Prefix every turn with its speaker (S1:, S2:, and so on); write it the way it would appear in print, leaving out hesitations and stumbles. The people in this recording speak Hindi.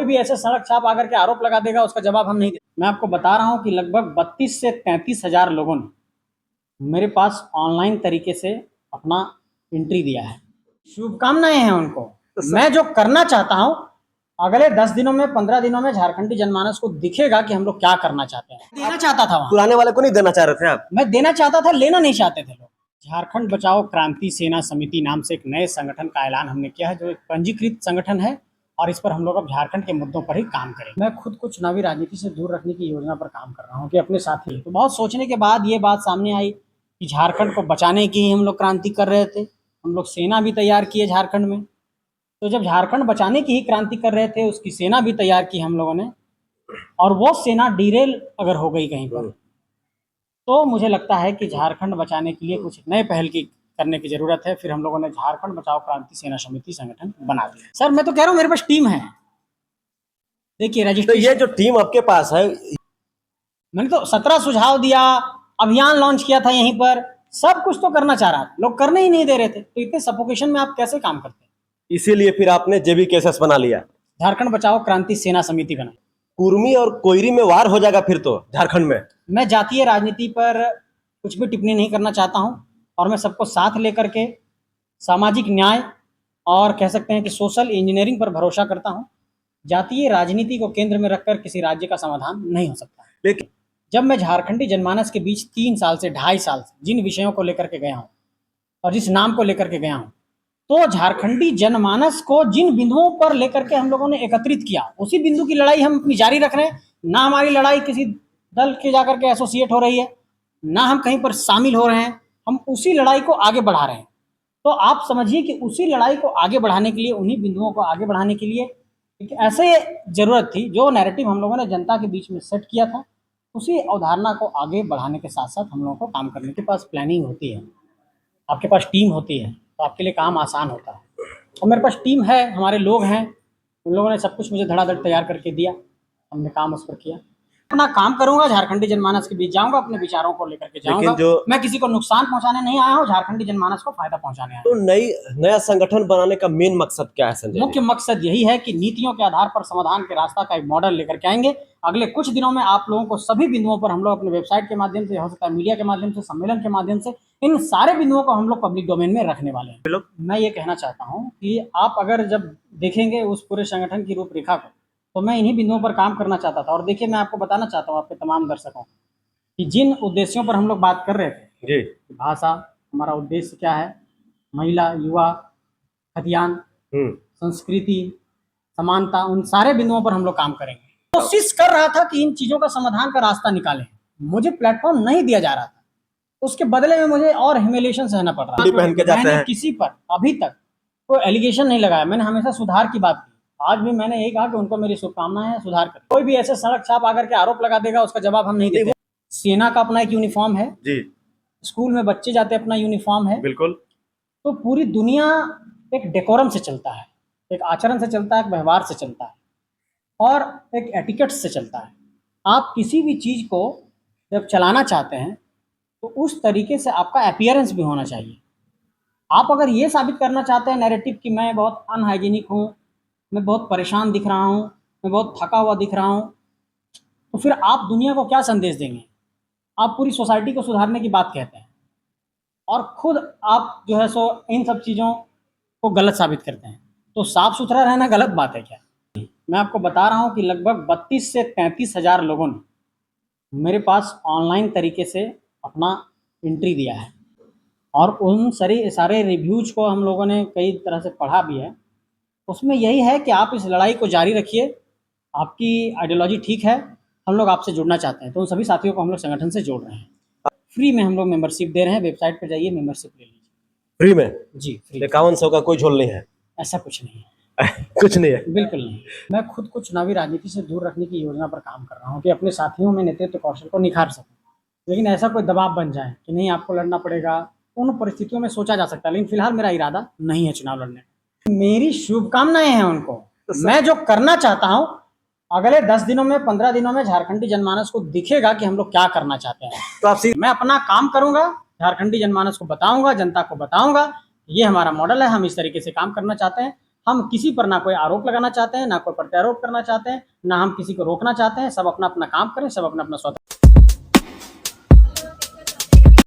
S1: कोई भी ऐसे सड़क छाप आकर के आरोप लगा देगा, उसका जवाब हम नहीं देंगे। मैं आपको बता रहा हूं कि लगभग 32 से 33 हजार लोगों ने मेरे पास ऑनलाइन तरीके से अपना एंट्री दिया है। शुभकामनाएं हैं उनको। मैं जो करना चाहता हूं, अगले 10 दिनों में 15 दिनों में झारखंडी जनमानस को दिखेगा कि हम लोग क्या करना चाहते हैं। देना चाहता था,
S2: पुराने वाले को नहीं देना चाह रहे थे आप?
S1: मैं देना चाहता था, लेना नहीं चाहते थे लोग। झारखंड बचाओ क्रांति सेना समिति नाम से एक नए संगठन का ऐलान हमने किया है, जो एक पंजीकृत संगठन है, और इस पर हम लोग अब झारखंड के मुद्दों पर ही काम करेंगे। मैं खुद को चुनावी राजनीति से दूर रखने की योजना पर काम कर रहा हूँ कि अपने साथी। तो बहुत सोचने के बाद ये बात सामने आई कि झारखंड को बचाने की ही हम लोग क्रांति कर रहे थे। हम लोग सेना भी तैयार किए झारखंड में। तो जब झारखंड बचाने की ही क्रांति कर रहे थे, उसकी सेना भी तैयार की हम लोगों ने, और वो सेना डिरेल अगर हो गई कहीं पर, तो मुझे लगता है कि झारखंड बचाने के लिए कुछ नए पहल की करने की जरूरत है। फिर हम लोगों ने झारखंड बचाओ क्रांति सेना समिति संगठन बना दिया। सर मैं तो कह रहा हूँ मेरे पास टीम है। देखिए
S2: तो ये जो टीम आपके पास है,
S1: मैंने तो 17 सुझाव दिया, अभियान लॉन्च किया था यहीं पर, सब कुछ तो करना चाह रहा था, लोग करने ही नहीं दे रहे थे। तो इतने सफोकेशन में आप कैसे काम करते हैं?
S2: इसीलिए फिर आपने जेबीकेएसएस बना लिया,
S1: झारखंड बचाओ क्रांति सेना समिति बनाई।
S2: कुर्मी और कोयरी में वार हो जाएगा फिर तो झारखंड में।
S1: मैं जातीय राजनीति पर कुछ भी टिप्पणी नहीं करना चाहता हूं, और मैं सबको साथ लेकर के सामाजिक न्याय और कह सकते हैं कि सोशल इंजीनियरिंग पर भरोसा करता हूं। जातीय राजनीति को केंद्र में रखकर किसी राज्य का समाधान नहीं हो सकता।
S2: लेकिन
S1: जब मैं झारखंडी जनमानस के बीच 3 साल से 2.5 साल से जिन विषयों को लेकर के गया हूं और जिस नाम को लेकर के गया हूं, तो झारखंडी जनमानस को जिन बिंदुओं पर लेकर के हम लोगों ने एकत्रित किया, उसी बिंदु की लड़ाई हम अपनी जारी रख रहे हैं। ना हमारी लड़ाई किसी दल के जाकर के एसोसिएट हो रही है, ना हम कहीं पर शामिल हो रहे हैं, हम उसी लड़ाई को आगे बढ़ा रहे हैं। तो आप समझिए कि उसी लड़ाई को आगे बढ़ाने के लिए, उन्हीं बिंदुओं को आगे बढ़ाने के लिए एक ऐसे जरूरत थी, जो नैरेटिव हम लोगों ने जनता के बीच में सेट किया था, उसी अवधारणा को आगे बढ़ाने के साथ साथ हम लोगों को काम करने के पास प्लानिंग होती है, आपके पास टीम होती है, तो आपके लिए काम आसान होता है। और मेरे पास टीम है, हमारे लोग हैं, उन लोगों ने सब कुछ मुझे धड़ाधड़ तैयार करके दिया, हमने काम उस पर किया। अपना काम करूंगा, झारखंडी जनमानस के बीच जाऊंगा, अपने विचारों को लेकर के जाऊंगा। मैं किसी को नुकसान पहुंचाने नहीं आया हूं, झारखंडी जनमानस को फायदा पहुंचाने आया हूं।
S2: तो नया संगठन बनाने का मेन मकसद क्या है संजय?
S1: मुख्य मकसद यही है कि नीतियों के आधार पर समाधान के रास्ता का एक मॉडल लेकर के आएंगे। अगले कुछ दिनों में आप लोगों को सभी बिंदुओं पर हम लोग अपने वेबसाइट के माध्यम से, हो सकता है मीडिया के माध्यम से, सम्मेलन के माध्यम से, इन सारे बिंदुओं को हम लोग पब्लिक डोमेन में रखने वाले हैं। मैं ये कहना चाहता हूँ कि आप अगर जब देखेंगे उस पूरे संगठन की रूपरेखा को, तो मैं इन्हीं बिंदुओं पर काम करना चाहता था। और देखिए, मैं आपको बताना चाहता हूँ, आपके तमाम दर्शकों को, कि जिन उद्देश्यों पर हम लोग बात कर रहे थे
S2: जी,
S1: भाषा, हमारा उद्देश्य क्या है, महिला, युवा, खतियान, संस्कृति, समानता, उन सारे बिंदुओं पर हम लोग काम करेंगे। कोशिश कर रहा था कि इन चीजों का समाधान का रास्ता निकालें। मुझे प्लेटफॉर्म नहीं दिया जा रहा था, उसके बदले में मुझे और ह्यूमिलिएशन सहना पड़ रहा था। मैंने किसी पर अभी तक कोई एलिगेशन नहीं लगाया, मैंने हमेशा सुधार की बात की। आज भी मैंने यही कहा कि उनको मेरी शुभकामनाएं हैं, सुधार करें। कोई भी ऐसे सड़क छाप आकर के आरोप लगा देगा, उसका जवाब हम नहीं देते। सेना का अपना एक यूनिफॉर्म है
S2: जी,
S1: स्कूल में बच्चे जाते अपना यूनिफॉर्म है।
S2: बिल्कुल।
S1: तो पूरी दुनिया एक डेकोरम से चलता है, एक आचरण से चलता है, एक व्यवहार से चलता है, और एक एटिकेट से चलता है। आप किसी भी चीज़ को जब चलाना चाहते हैं, तो उस तरीके से आपका अपीयरेंस भी होना चाहिए। आप अगर ये साबित करना चाहते हैं नैरेटिव कि मैं बहुत अनहाइजीनिक हूँ, मैं बहुत परेशान दिख रहा हूँ, मैं बहुत थका हुआ दिख रहा हूँ, तो फिर आप दुनिया को क्या संदेश देंगे? आप पूरी सोसाइटी को सुधारने की बात कहते हैं, और खुद आप जो है सो इन सब चीज़ों को गलत साबित करते हैं। तो साफ सुथरा रहना गलत बात है क्या? मैं आपको बता रहा हूँ कि लगभग 32 से 33 हजार लोगों ने मेरे पास ऑनलाइन तरीके से अपना एंट्री दिया है, और उन सारे रिव्यूज को हम लोगों ने कई तरह से पढ़ा भी है। उसमें यही है कि आप इस लड़ाई को जारी रखिए, आपकी आइडियोलॉजी ठीक है, हम लोग आपसे जुड़ना चाहते हैं। तो उन सभी साथियों को हम लोग संगठन से जोड़ रहे हैं। फ्री में हम लोग मेंबरशिप दे रहे हैं, वेबसाइट पर जाइए, मेंबरशिप ले लीजिए।
S2: फ्री में?
S1: जी, फ्री।
S2: 5100 का कोई झोल नहीं है?
S1: ऐसा कुछ नहीं है।
S2: कुछ नहीं है,
S1: बिल्कुल नहीं। मैं खुद को चुनावी राजनीति से दूर रखने की योजना पर काम कर रहा हूँ कि अपने साथियों में नेतृत्व कौशल को निखार सकूं। लेकिन ऐसा कोई दबाव बन जाए कि नहीं आपको लड़ना पड़ेगा, उन परिस्थितियों में सोचा जा सकता है, लेकिन फिलहाल मेरा इरादा नहीं है चुनाव लड़ने का। मेरी शुभकामनाएं हैं उनको। मैं जो करना चाहता हूँ, अगले 10 दिनों में 15 दिनों में झारखंडी जनमानस को दिखेगा कि हम लोग क्या करना चाहते हैं।
S2: तो
S1: मैं अपना काम करूंगा, झारखंडी जनमानस को बताऊंगा, जनता को बताऊंगा, ये हमारा मॉडल है, हम इस तरीके से काम करना चाहते हैं। हम किसी पर ना कोई आरोप लगाना चाहते हैं, ना कोई प्रत्यारोप करना चाहते हैं, ना हम किसी को रोकना चाहते हैं। सब अपना अपना काम करें, सब अपना अपना स्वतंत्र